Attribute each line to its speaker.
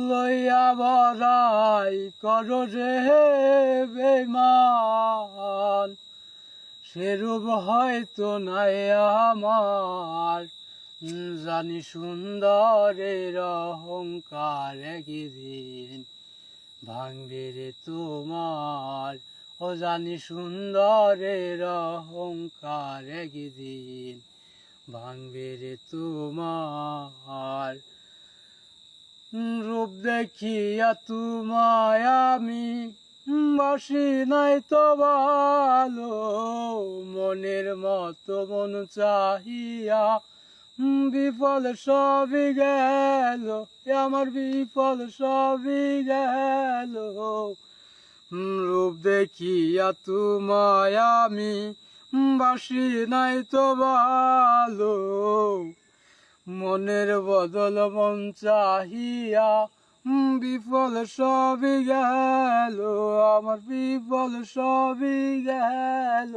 Speaker 1: লইয়া বড়াই করো রে বেমান, সেরূপ হয়তো নাই আমার। জানি সুন্দরের অহংকার একদিন ভাঙবে রে তোমার। ও জানি সুন্দরের অহংকার একদিন ভাঙবে রে তোমার। রূপ দেখিয়া তোমায় আমি বাসি নাই তো ভালো, মনের মতো মন চাহিয়া বিফল সবই গেল, আমার বিফল সবই গেল। রূপ দেখিয়া তোমায় আমি বাসি নাই তো ভালো, মনের বদল মন চাহিয়া বিফল সবই গেল, আমার বিফল সবই গেল।